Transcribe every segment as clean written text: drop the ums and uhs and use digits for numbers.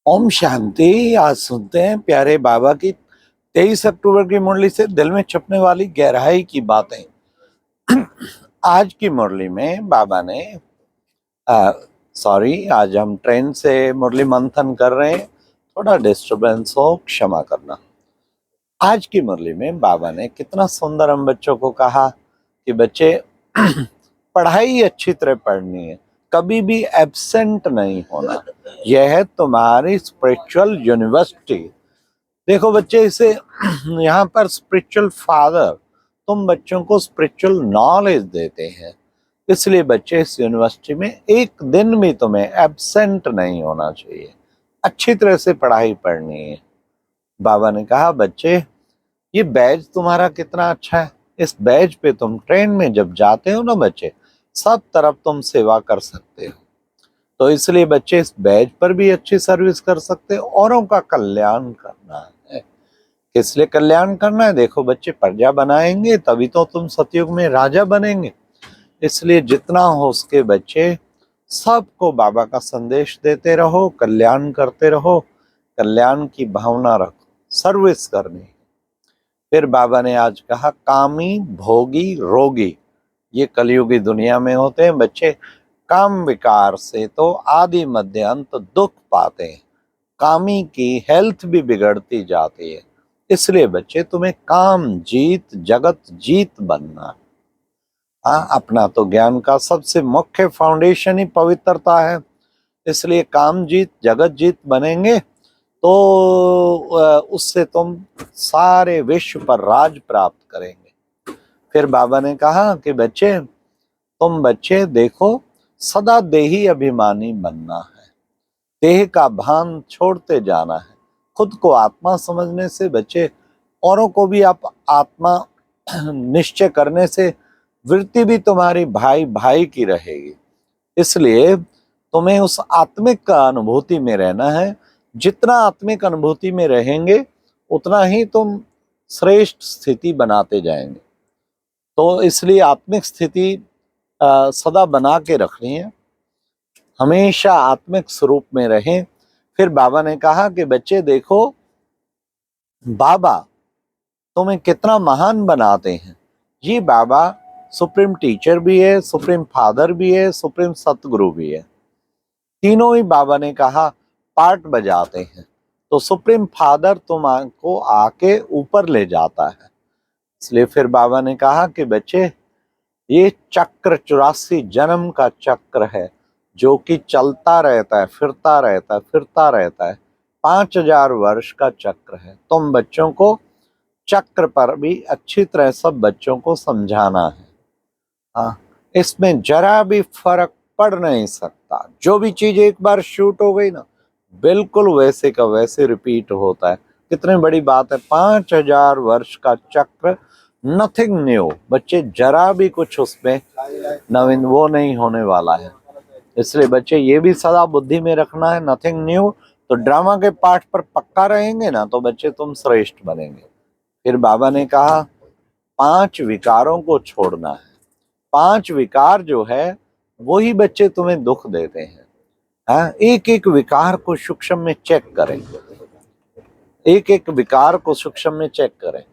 ओम शांति। आज सुनते हैं प्यारे बाबा की 23 अक्टूबर की मुरली से दिल में छपने वाली गहराई की बातें। आज की मुरली में बाबा ने आज हम ट्रेन से मुरली मंथन कर रहे हैं, थोड़ा डिस्टरबेंस हो क्षमा करना। आज की मुरली में बाबा ने कितना सुंदर हम बच्चों को कहा कि बच्चे पढ़ाई अच्छी तरह पढ़नी है, कभी भी एब्सेंट नहीं होना। यह है तुम्हारी स्पिरिचुअल यूनिवर्सिटी। देखो बच्चे, इसे यहाँ पर स्पिरिचुअल फादर तुम बच्चों को स्पिरिचुअल नॉलेज देते हैं, इसलिए बच्चे इस यूनिवर्सिटी में एक दिन भी तुम्हें एब्सेंट नहीं होना चाहिए, अच्छी तरह से पढ़ाई पढ़नी है। बाबा ने कहा बच्चे, ये बैज तुम्हारा कितना अच्छा है। इस बैज पे तुम ट्रेन में जब जाते हो ना बच्चे, सब तरफ तुम सेवा कर सकते हो। तो इसलिए बच्चे इस बैज पर भी अच्छी सर्विस कर सकते हो। औरों का कल्याण करना है। किस लिए कल्याण करना है? देखो बच्चे, प्रजा बनाएंगे तभी तो तुम सतयुग में राजा बनेंगे। इसलिए जितना हो उसके बच्चे सबको बाबा का संदेश देते रहो, कल्याण करते रहो, कल्याण की भावना रखो, सर्विस करनी। फिर बाबा ने आज कहा कामी भोगी रोगी ये कलयुगी दुनिया में होते हैं बच्चे। काम विकार से तो आदि मध्य अंत दुख पाते हैं, कामी की हेल्थ भी बिगड़ती जाती है। इसलिए बच्चे तुम्हें काम जीत जगत जीत बनना। हाँ, अपना तो ज्ञान का सबसे मुख्य फाउंडेशन ही पवित्रता है। इसलिए काम जीत जगत जीत बनेंगे तो उससे तुम सारे विश्व पर राज प्राप्त करेंगे। फिर बाबा ने कहा कि बच्चे, तुम बच्चे देखो, सदा देही अभिमानी बनना है, देह का भान छोड़ते जाना है। खुद को आत्मा समझने से बच्चे औरों को भी आप आत्मा निश्चय करने से वृत्ति भी तुम्हारी भाई भाई की रहेगी। इसलिए तुम्हें उस आत्मिक का अनुभूति में रहना है। जितना आत्मिक अनुभूति में रहेंगे उतना ही तुम श्रेष्ठ स्थिति बनाते जाएंगे। तो इसलिए आत्मिक स्थिति सदा बना के रखनी है, हमेशा आत्मिक स्वरूप में रहें। फिर बाबा ने कहा कि बच्चे देखो, बाबा तुम्हें कितना महान बनाते हैं। ये बाबा सुप्रीम टीचर भी है, सुप्रीम फादर भी है, सुप्रीम सतगुरु भी है। तीनों ही बाबा ने कहा पार्ट बजाते हैं। तो सुप्रीम फादर तुमको आके ऊपर ले जाता है। इसलिए फिर बाबा ने कहा कि बच्चे, ये चक्र 84 जन्म का चक्र है, जो कि चलता रहता है, फिरता रहता है, फिरता रहता है। 5000 वर्ष का चक्र है। तुम बच्चों को चक्र पर भी अच्छी तरह सब बच्चों को समझाना है। हाँ, इसमें जरा भी फर्क पड़ नहीं सकता। जो भी चीज एक बार शूट हो गई ना, बिल्कुल वैसे का वैसे रिपीट होता है। कितनी बड़ी बात है, 5000 वर्ष का चक्र, नथिंग न्यू। बच्चे जरा भी कुछ उसमें नवीन वो नहीं होने वाला है। इसलिए बच्चे ये भी सदा बुद्धि में रखना है, नथिंग न्यू। तो ड्रामा के पाठ पर पक्का रहेंगे ना, तो बच्चे तुम श्रेष्ठ बनेंगे। फिर बाबा ने कहा 5 विकारों को छोड़ना है। 5 विकार जो है वही बच्चे तुम्हें दुख देते हैं। हाँ, एक एक विकार को सूक्ष्म में चेक करें, एक एक विकार को सूक्ष्म में चेक करें।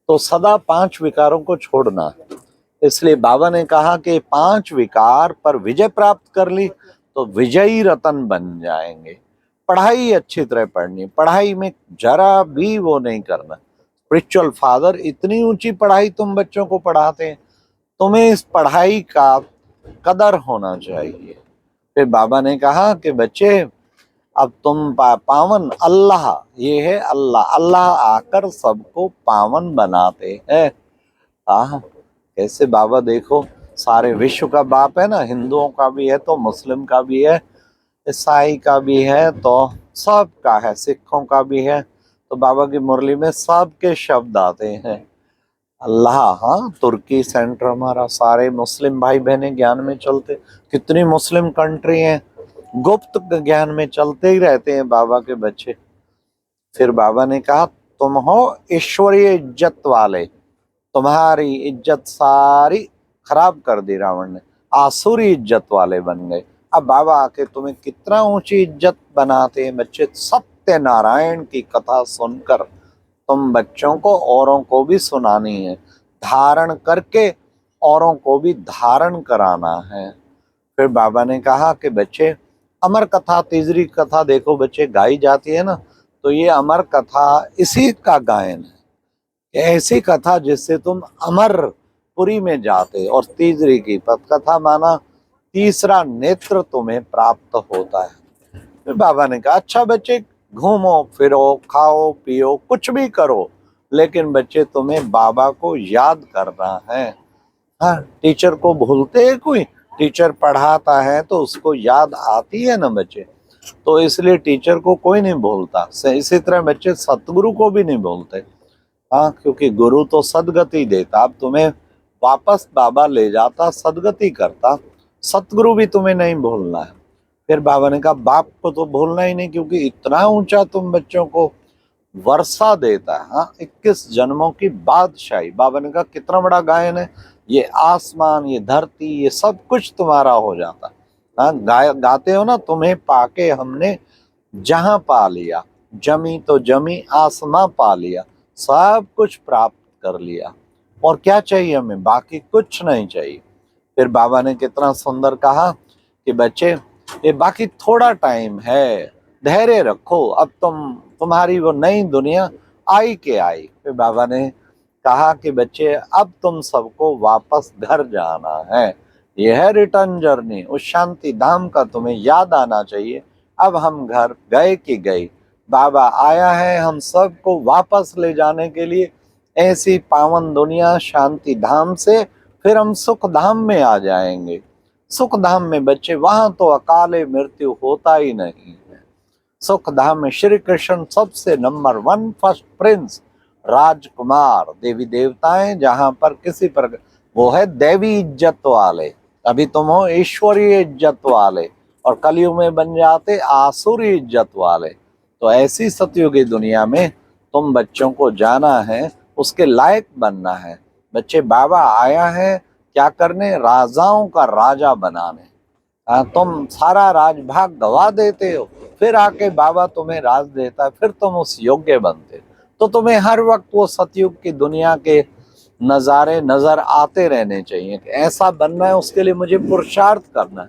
तो सदा 5 विकारों को छोड़ना है। इसलिए बाबा ने कहा कि 5 विकार पर विजय प्राप्त कर ली तो विजयी रतन बन जाएंगे। पढ़ाई अच्छी तरह पढ़नी, पढ़ाई में जरा भी वो नहीं करना। स्पिरिचुअल फादर इतनी ऊंची पढ़ाई तुम बच्चों को पढ़ाते हैं, तुम्हें इस पढ़ाई का कदर होना चाहिए। फिर बाबा ने कहा कि बच्चे, अब तुम पावन अल्लाह, ये है अल्लाह, अल्लाह आकर सबको पावन बनाते हैं। कैसे बाबा देखो, सारे विश्व का बाप है ना, हिंदुओं का भी है तो मुस्लिम का भी है, ईसाई का भी है तो सबका है, सिखों का भी है। तो बाबा की मुरली में सबके शब्द आते हैं। अल्लाह, हाँ, तुर्की सेंटर हमारा, सारे मुस्लिम भाई बहने ज्ञान में चलते। कितनी मुस्लिम कंट्री हैं, गुप्त ज्ञान में चलते ही रहते हैं बाबा के बच्चे। फिर बाबा ने कहा तुम हो ईश्वरीय इज्जत वाले, तुम्हारी इज्जत सारी खराब कर दी रावण ने, आसुरी इज्जत वाले बन गए। अब बाबा आके तुम्हें कितना ऊंची इज्जत बनाते हैं। बच्चे सत्यनारायण की कथा सुनकर तुम बच्चों को औरों को भी सुनानी है, धारण करके औरों को भी धारण कराना है। फिर बाबा ने कहा कि बच्चे अमर कथा, तीसरी कथा देखो बच्चे गाई जाती है ना, तो ये अमर कथा इसी का गायन है। ऐसी कथा जिससे तुम अमरपुरी में जाते, और तीसरी की पद कथा माना तीसरा नेत्र तुम्हें प्राप्त होता है। फिर बाबा ने कहा अच्छा बच्चे घूमो फिरो खाओ पियो कुछ भी करो, लेकिन बच्चे तुम्हें बाबा को याद करना है। हाँ, टीचर को भूलते हैं कोई? टीचर पढ़ाता है तो उसको याद आती है ना बच्चे, तो इसलिए टीचर को कोई नहीं भूलता। इसी तरह बच्चे सतगुरु को भी नहीं भूलते। हाँ, क्योंकि गुरु तो सदगति देता, अब तुम्हें वापस बाबा ले जाता, सदगति करता। सतगुरु भी तुम्हें नहीं भूलना है। फिर बाबा ने कहा बाप को तो भूलना ही नहीं, क्योंकि इतना ऊंचा तुम बच्चों को वर्षा देता है। हाँ, 21 जन्मों की बादशाही। बाबा ने कहा कितना बड़ा गायन है, ये आसमान ये धरती ये सब कुछ तुम्हारा हो जाता। हाँ, गाते हो ना, तुम्हें पाके हमने जहां पा लिया, जमी तो जमी आसमां पा लिया, सब कुछ प्राप्त कर लिया, और क्या चाहिए हमें, बाकी कुछ नहीं चाहिए। फिर बाबा ने कितना सुंदर कहा कि बच्चे ये बाकी थोड़ा टाइम है, धैर्य रखो, अब तुम्हारी वो नई दुनिया आई के आई। फिर बाबा ने कहा कि बच्चे अब तुम सबको वापस घर जाना है, यह है रिटर्न जर्नी। उस शांति धाम का तुम्हें याद आना चाहिए। अब हम घर गए कि गए, बाबा आया है हम सबको वापस ले जाने के लिए, ऐसी पावन दुनिया शांति धाम से फिर हम सुख धाम में आ जाएंगे। सुख धाम में बच्चे वहां तो अकाले मृत्यु होता ही नहीं है। सुख धाम में श्री कृष्ण सबसे नंबर 1 फर्स्ट प्रिंस, राजकुमार, देवी देवताएं जहां पर किसी पर वो है देवी इज्जत वाले, अभी तुम हो ईश्वरीय इज्जत वाले, और कलयुग में बन जाते आसुरी इज्जत वाले। तो ऐसी सतयुगी दुनिया में तुम बच्चों को जाना है, उसके लायक बनना है। बच्चे बाबा आया है क्या करने, राजाओं का राजा बनाने। तुम सारा राजभाग गवा देते हो, फिर आके बाबा तुम्हें राज देता है, फिर तुम उस योग्य बनते। तो तुम्हें हर वक्त वो सतयुग की दुनिया के नज़ारे नजर आते रहने चाहिए। ऐसा बनना है, उसके लिए मुझे पुरुषार्थ करना है।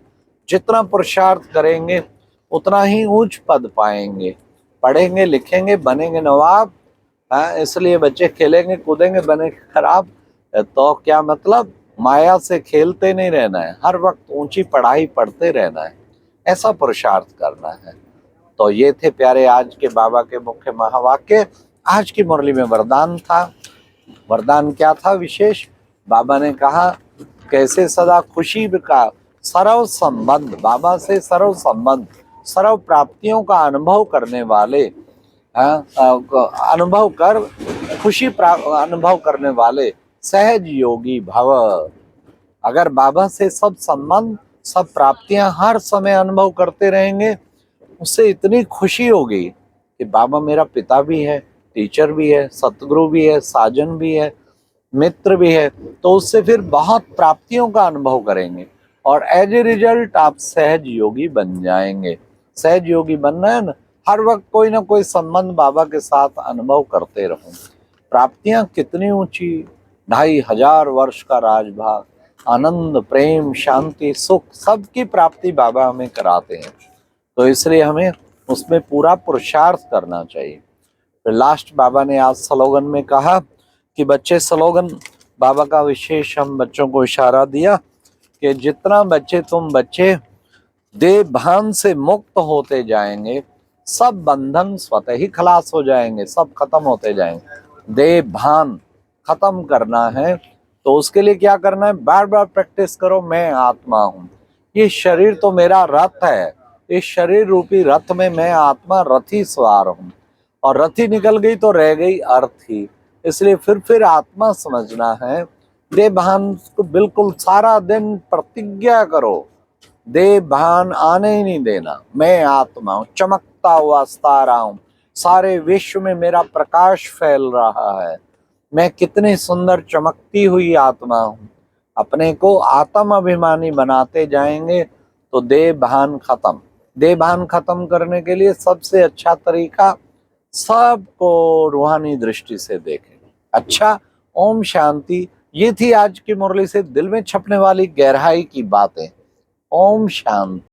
जितना पुरुषार्थ करेंगे उतना ही ऊंच पद पाएंगे। पढ़ेंगे लिखेंगे बनेंगे नवाब। इसलिए बच्चे खेलेंगे कूदेंगे बने खराब, तो क्या मतलब, माया से खेलते नहीं रहना है, हर वक्त ऊंची पढ़ाई पढ़ते रहना है, ऐसा पुरुषार्थ करना है। तो ये थे प्यारे आज के बाबा के मुख्य महावाक्य। आज की मुरली में वरदान था। वरदान क्या था विशेष? बाबा ने कहा कैसे सदा खुशी का सर्व संबंध, बाबा से सर्व संबंध, सर्व प्राप्तियों का अनुभव करने वाले, अनुभव कर खुशी अनुभव करने वाले सहज योगी भव। अगर बाबा से सब संबंध सब प्राप्तियां हर समय अनुभव करते रहेंगे, उससे इतनी खुशी होगी कि बाबा मेरा पिता भी है, टीचर भी है, सतगुरु भी है, साजन भी है, मित्र भी है, तो उससे फिर बहुत प्राप्तियों का अनुभव करेंगे, और एज ए रिजल्ट आप सहज योगी बन जाएंगे। सहज योगी बनना है ना, हर वक्त कोई ना कोई संबंध बाबा के साथ अनुभव करते रहो। प्राप्तियां कितनी ऊंची, 2500 वर्ष का राजभाग, आनंद प्रेम शांति सुख सबकी प्राप्ति बाबा हमें कराते हैं। तो इसलिए हमें उसमें पूरा पुरुषार्थ करना चाहिए। फिर लास्ट बाबा ने आज स्लोगन में कहा कि बच्चे, स्लोगन बाबा का विशेष हम बच्चों को इशारा दिया कि जितना तुम बच्चे देह भान से मुक्त होते जाएंगे, सब बंधन स्वतः ही खलास हो जाएंगे, सब खत्म होते जाएंगे। देह भान खत्म करना है तो उसके लिए क्या करना है, बार बार प्रैक्टिस करो, मैं आत्मा हूँ, ये शरीर तो मेरा रथ है, इस शरीर रूपी रथ में मैं आत्मा रथी सवार हूँ, और रथी निकल गई तो रह गई अर्थ ही। इसलिए फिर आत्मा समझना है। देह भान को बिल्कुल सारा दिन प्रतिज्ञा करो, देह भान आने ही नहीं देना। मैं आत्मा हूँ, चमकता हुआ सितारा हूँ, सारे विश्व में मेरा प्रकाश फैल रहा है, मैं कितनी सुंदर चमकती हुई आत्मा हूँ। अपने को आत्म अभिमानी बनाते जाएंगे तो देह भान खत्म। देह भान खत्म करने के लिए सबसे अच्छा तरीका, सबको रूहानी दृष्टि से देखें। अच्छा, ओम शांति। ये थी आज की मुरली से दिल में छपने वाली गहराई की बातें। ओम शांति।